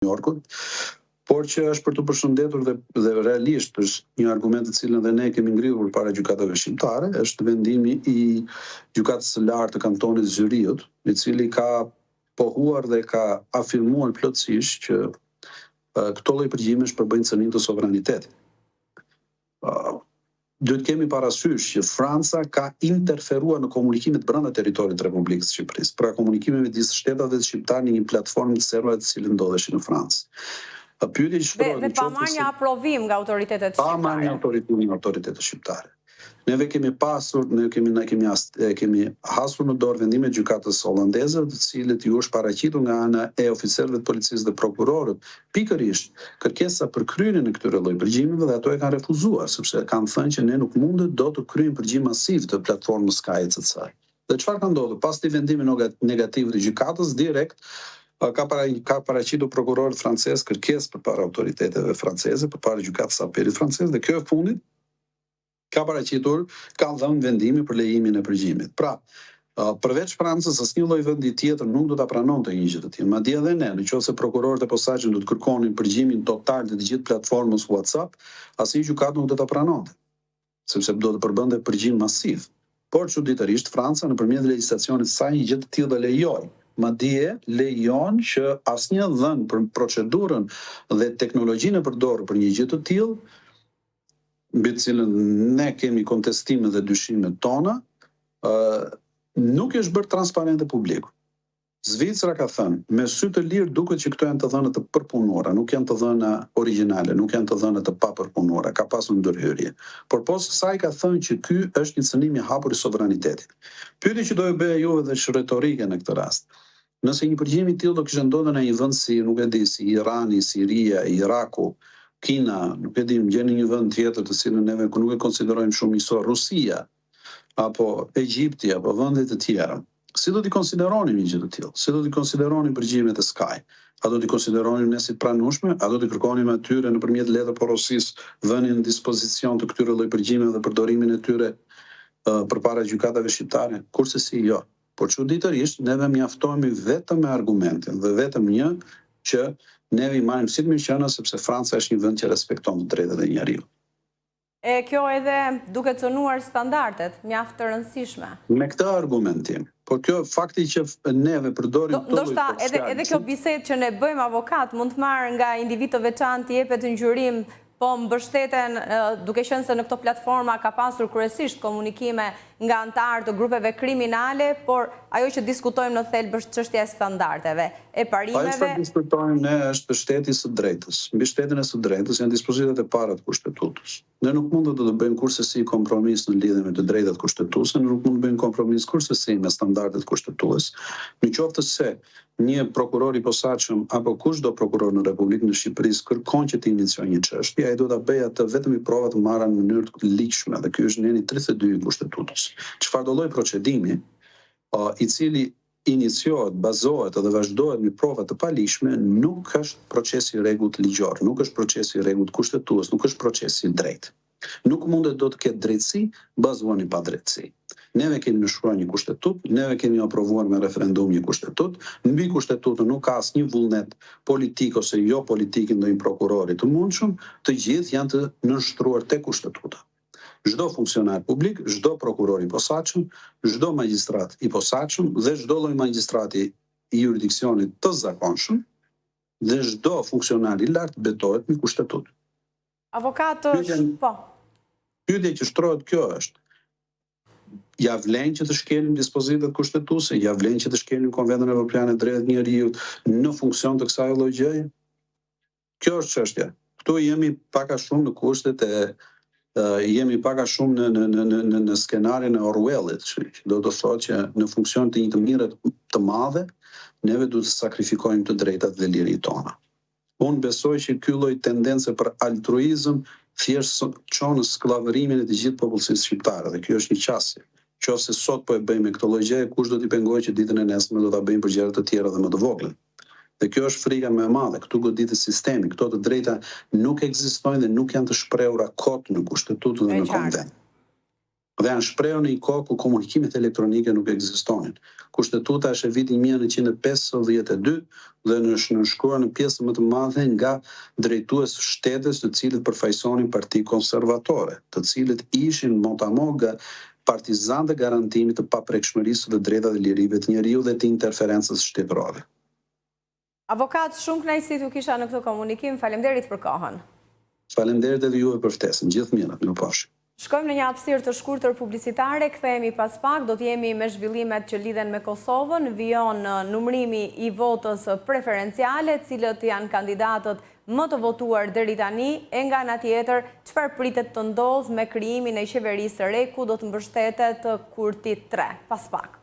New Yorkut, por që është për të përshëndetur dhe realisht është një argument të cilën dhe ne kemi ngritur përpara gjykatave shqiptare, është vendimi i gjykatës së lartë të kantonit Zyriut, i cili ka pohuar dhe ka afirmuar plotësisht që këto lloj përgjimesh përbëjnë cënim të sovranitetit. Duhet kemi parasysh që Franca ka interferuar në komunikimet brenda territorit të Republikës së Shqipërisë, pra komunikimet me disa shtetave shqiptare në një platformë të serverave të cilët ndodheshin në Francë. Dhe pa marrë një aprovim nga autoritetet shqiptare. Pa marrë një aprovim nga autoritetet shqiptare. Ne kemi hasur në dorë vendimet gjykatës hollandeze, të cilët ju është paraqitur nga ana e oficerëve të policisë dhe prokurorët, pikërisht kërkesa për kryerjen e këtyre lloj përgjimeve dhe ato e kanë refuzuar, sepse kanë thënë që ne nuk mundet do të kryejmë përgjim masiv të platformës SkyCC. Dhe çfarë ka ndodhur? Pas këtij vendimi negativ të gjykatës, direkt ka paraqitur prokurorët francez kërkesë përpara autoriteteve franceze, përpara gjykatës apelit francez, dhe kjo e fundit ka paraqitur, kanë dhënë vendimi për lejimin e përgjimit. Pra, përveç Francës, asnjë lloj vendi tjetër nuk do ta pranonte një gjë të tillë. Madje edhe ne, nëse prokurorët e posaçëm do të kërkonin përgjimin total të gjithë platformës WhatsApp, asnjë gjykatë nuk do ta pranonte, sepse do të përbënte përgjim masiv. Por çuditërisht Franca nëpërmjet legjislacionit të saj një gjë të tillë do lejoi. Madje lejon që asnjë dhënë për procedurën dhe teknologjinë e përdorur për një gjë të tillë, mbi të cilën ne kemi kontestimet dhe dyshimet tona, nuk është bërë transparente publiku. Zvicra ka thënë, me sy të lirë duket që këto janë të dhëna të përpunuara, nuk janë të dhëna origjinale, nuk janë të dhëna të papërpunuara, ka pasur ndërhyrje. Por poshtë saj ka thënë që ky është një cënim i hapur i sovranitetit. Pyetja që do e bëja juve dhe është retorike në këtë rast. Nëse një përgjim i tillë do kishte ndodhur në një vend si, nuk e di, si Irani, Siria, Iraku, Kina, nuk e di, gjeni një vend tjetër të cilën neve nuk e konsiderojmë shumë miqësor, Rusia, apo Egjipti, apo vende të tjera. Si do t'i konsideronim një gjë të tillë? Si do t'i konsideronim përgjimet e Sky? A do t'i konsideronim ne si pranueshme? A do t'i kërkonim atyre nëpërmjet letër porosisë vënien në dispozicion të këtyre lloj përgjimeve dhe përdorimin e tyre përpara gjykatave shqiptare? Kurse si jo. Por çuditërisht neve mjaftohemi vetëm me argumentin dhe vetëm një që neve i marrim si të mirëqenia sepse Franca është një vend që respekton të drejtat e njeriut. E kjo edhe duke cënuar standardet mjaft të rëndësishme. Me këtë argumentim. Por kjo fakti që neve përdorim këto lloj ndoshta edhe kjo bisedë që ne bëjmë avokat mund të marrë nga individ të veçantë, jepet në gjyrim, po mbështeten duke qenë se në këto platforma ka pasur kryesisht komunikime nga anëtarë të grupeve kriminale, por ajo që diskutojmë në thelb është çështja e standardeve, e parimeve. Ajo që diskutojmë ne është shteti së drejtës. Mbi shtetin e së drejtës janë dispozitat e para të kushtetutës. Ne nuk mund të bëjmë kurse si kompromis në lidhje me të drejtat kushtetuese, ne nuk mund të bëjmë kompromis kurse si me standardet kushtetuese. Në qoftë se një prokuror i posaçëm apo kushdo prokuror në Republikën e Shqipërisë kërkon që të iniciojë një çështje, ai do ta bëjë atë vetëm i prova të marra në mënyrë të ligjshme, dhe ky është neni 32 i kushtetutës. Çfarë do lloj procedimi i cili iniciohet, bazohet dhe vazhdohet me prova të paligjshme, nuk është procesi i rregullt ligjor, nuk është procesi i rregullt kushtetues, nuk është procesi i drejtë. Nuk mundet do të ketë drejtësi bazuar në padrejtësi. Neve kemi nënshkruar një kushtetut, neve kemi aprovuar me referendum një kushtetut, mbi kushtetutën nuk ka asnjë vullnet politik ose jo politik ndonjë prokurori të mundshëm, të gjithë janë të nënshtruar te kushtetuta. Çdo funksionar publik, çdo prokuror i posaçëm, çdo magjistrat i posaçëm dhe çdo lloj magjistrati i jurisdiksionit të zakonshëm dhe çdo funksionar i lartë betohet me kushtetutë. Avokat, po. Pyetja që shtrohet kjo është: ja vlen që të shkelim dispozitat kushtetuese, ja vlen që të shkelim Konventin Evropian e Drejtave të Njerëzit në funksion të kësaj lloj gjëje? Kjo është çështja. Ktu jemi pak a shumë në kushtet e jemi pak a shumë në skenarin e Orwellit, që do të thotë që në funksion të një të mirë të madhe, neve duhet të sakrifikojmë të drejtat dhe liritë tona. Unë besoj që ky lloj tendence për altruizëm thjesht çon në skllavërimin e të gjithë popullsisë shqiptare, dhe kjo është një qasje. Qofse sot po e bëjmë këtë lloj gjëje, kush do t'i pengojë që ditën e nesërme do ta bëjmë për gjëra të tjera dhe më të vogla. Dhe kjo është frika më e madhe, këtu goditet sistemi, këto të drejta nuk ekzistojnë dhe nuk janë të shprehura kot në kushtetutë dhe në konvent. dhe janë shprehur në një kohë ku komunikimet elektronike nuk ekzistonin. Kushtetuta është e vitit 1952 dhe është nënshkruar në pjesë më të madhe nga drejtues shtetes të cilët përfaqësonin parti konservatore, të cilët ishin motamo nga partizantë e garantimit të paprekshmërisë dhe drejtave dhe lirive të njeriu dhe të interferencës shtetërore. Avokat, shumë kënaqësi t'u kisha në këtë komunikim. Faleminderit për kohën. Faleminderit edhe juve për ftesën. Gjithë mirë, mirupafshim. Shkojmë në një hapësirë të shkurtër publicitare, kthehemi pas pak, do t'jemi me zhvillimet që lidhen me Kosovën, vijon numrimi i votës preferenciale, cilët janë kandidatët më të votuar deri tani, e nga ana tjetër, çfarë pritet të ndodhë me krijimin e qeverisë së re, ku do të mbështetet Kurti 3. Pas pak.